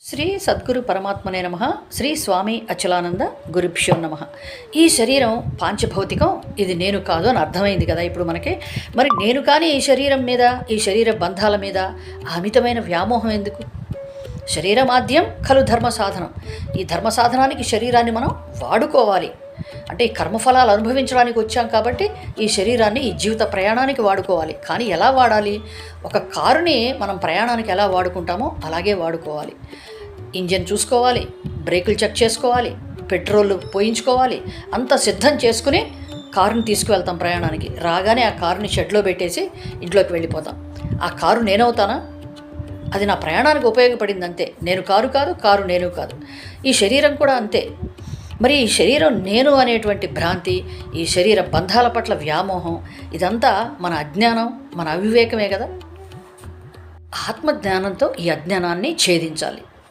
శ్రీ సద్గురు పరమాత్మనే నమః. శ్రీ స్వామి అచలానంద గురుభ్యో నమః. ఈ శరీరం పాంచభౌతికం, ఇది నేను కాదు అని అర్థమైంది కదా ఇప్పుడు మనకి. మరి నేను కానీ ఈ శరీరం మీద, ఈ శరీర బంధాల మీద అమితమైన వ్యామోహం ఎందుకు? శరీరమాద్యం ఖలు ధర్మ సాధనం. ఈ ధర్మ సాధనానికి శరీరాన్ని మనం వాడుకోవాలి. అంటే ఈ కర్మఫలాలు అనుభవించడానికి వచ్చాం కాబట్టి ఈ శరీరాన్ని ఈ జీవిత ప్రయాణానికి వాడుకోవాలి. కానీ ఎలా వాడాలి? ఒక కారుని మనం ప్రయాణానికి ఎలా వాడుకుంటామో అలాగే వాడుకోవాలి. ఇంజన్ చూసుకోవాలి, బ్రేకులు చెక్ చేసుకోవాలి, పెట్రోల్ పోయించుకోవాలి, అంతా సిద్ధం చేసుకుని కారుని తీసుకువెళ్తాం ప్రయాణానికి. రాగానే ఆ కారుని షెడ్లో పెట్టేసి ఇంట్లోకి వెళ్ళిపోతాం. ఆ కారు నేనవుతానా? అది నా ప్రయాణానికి ఉపయోగపడింది అంతే. నేను కారు కాదు, కారు నేను కాదు. ఈ శరీరం కూడా అంతే. మరి ఈ శరీరం నేను అనేటువంటి భ్రాంతి, ఈ శరీర బంధాల పట్ల వ్యామోహం, ఇదంతా మన అజ్ఞానం, మన అవివేకమే కదా. ఆత్మజ్ఞానంతో ఈ అజ్ఞానాన్ని ఛేదించాలి.